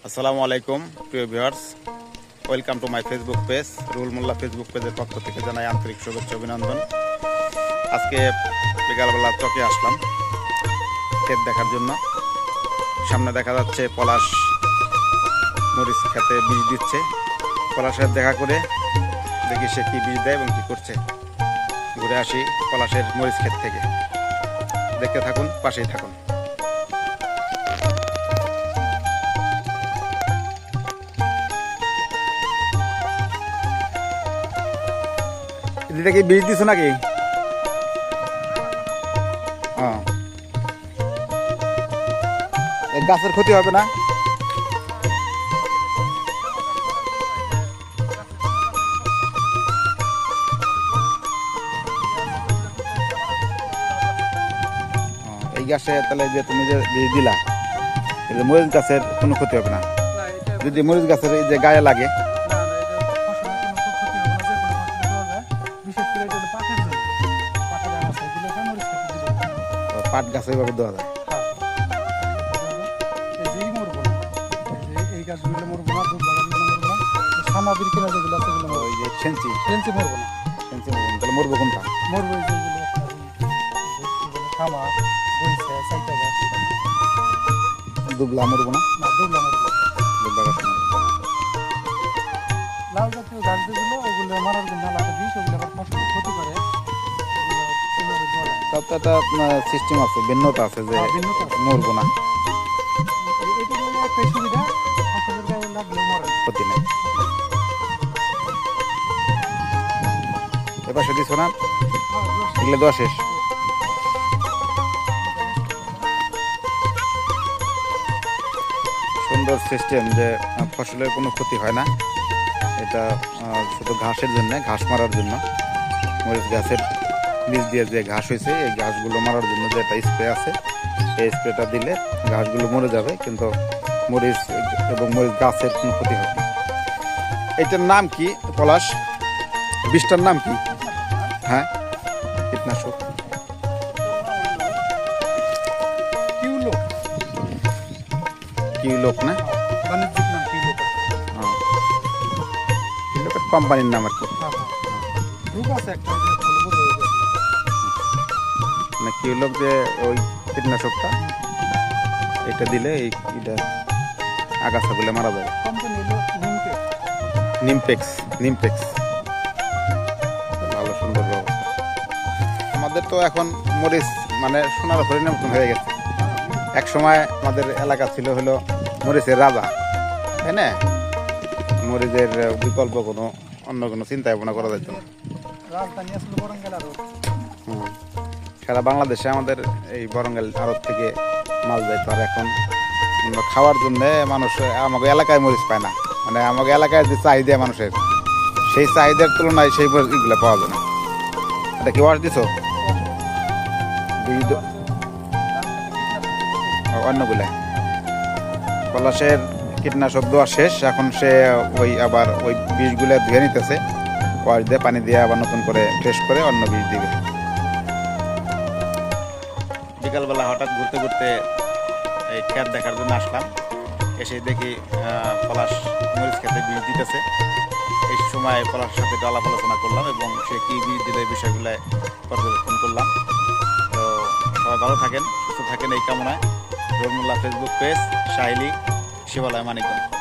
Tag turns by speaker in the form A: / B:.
A: আসসালামু আলাইকুম প্রিয় viewers, welcome to my Facebook page. Ruhul Molla Facebook পেজের পক্ষ থেকে জানাই আন্তরিক শুভেচ্ছা অভিনন্দন। আজকে বিকালবেলা চকে আসলাম ক্ষেত দেখার জন্য। সামনে দেখা যাচ্ছে পলাশ মরিচ খেতে বীজ দিচ্ছে। পলাশের দেখা করে দেখি সে কী বীজ দেয় এবং কী করছে। ঘুরে আসি পলাশের মরিচ ক্ষেত থেকে। দেখতে থাকুন, পাশেই থাকুন। এটা কি বীজ দিছো নাকি? গাছের ক্ষতি হবে না? এই গাছে তাহলে যে তুমি যে বীজ দিলা, মরিচ গাছের কোনো ক্ষতি হবে না? যদি মরিচ গাছের এই যে গায়ে লাগে, পাট গাছ এইভাবে দেওয়া যায়। মরবো কোনটা? দুবলা মরবো না? দুবলা গাছ
B: লাল জাতীয় গাছ যেগুলো ওগুলো মারার জন্য আলাদা বিষ, ওগুলো আবার ফসল ক্ষতি করে।
A: একটা সিস্টেম আছে, ভিন্নতা আছে যে মরবো না, ক্ষতি নেই। এবার সে দিচ্ছ না, এগুলো দেওয়া শেষ। সুন্দর সিস্টেম যে ফসলের কোনো ক্ষতি হয় না। এটা শুধু ঘাসের জন্য, ঘাস মারার জন্য। মরিচ গাছের বীজ দিয়ে যে ঘাস হয়েছে, এই ঘাসগুলো মারার জন্য যে একটা স্প্রে আছে, এই স্প্রেটা দিলে ঘাসগুলো মরে যাবে, কিন্তু মরিচ এবং মরিচ গাছের কোনো ক্ষতি হবে না। এটার নাম কি পলাশ? বীজটার নাম কি? হ্যাঁ, কীটনাশক কিউলোক না? কোম্পানির নাম আর কি। না, কিউলোক যে ওই কীটনাশকটা, এটা দিলে এইটা আগাছাগুলো মারা যায়। নিমপেক্স ভালো, সুন্দর ব্যবস্থা। আমাদের তো এখন মরিচ মানে সোনার হরিণের মতন হয়ে গেছে। এক সময় আমাদের এলাকা ছিল হলো মরিচের রাজা, তাই না? মরিচের বিকল্প অন্য কোনো চিন্তা ভাবনা করা যেত না। সারা বাংলাদেশে আমাদের এই বরঙ্গাল আড়ত থেকে মাছ যাইতো। আর এখন খাওয়ার জন্য মানুষ আমাকে এলাকায় মরিচ পায় না। মানে আমাকে এলাকায় যে চাহিদা মানুষের, সেই চাহিদার তুলনায় সেই মরিচগুলো পাওয়া যায় না। এটা কি ওয়াশ দিছো? অন্যগুলা পলাশের কীটনাশক দেওয়া শেষ। এখন সে আবার ওই বীজগুলো ধুয়ে নিতেছে, ওয়াশ দিয়ে পানি দিয়ে আবার নতুন করে ফ্রেশ করে অন্য বীজ দিবে। বিকালবেলা হঠাৎ ঘুরতে ঘুরতে এই ক্ষেত দেখার জন্য আসলাম। এসে দেখি পলাশ মরিচ খেতে বীজ দিতেছে। এই সময় পলাশের সাথে আলাপ আলোচনা করলাম এবং সে কী বীজ দিলে এই বিষয়গুলো পর্যবেক্ষণ করলাম। তো সবাই ভালো থাকেন, সুস্থ থাকেন এই কামনায়। রুহুল মোল্লা ফেসবুক পেজ, শাহিলি, শিবালয়, মানিকগঞ্জ।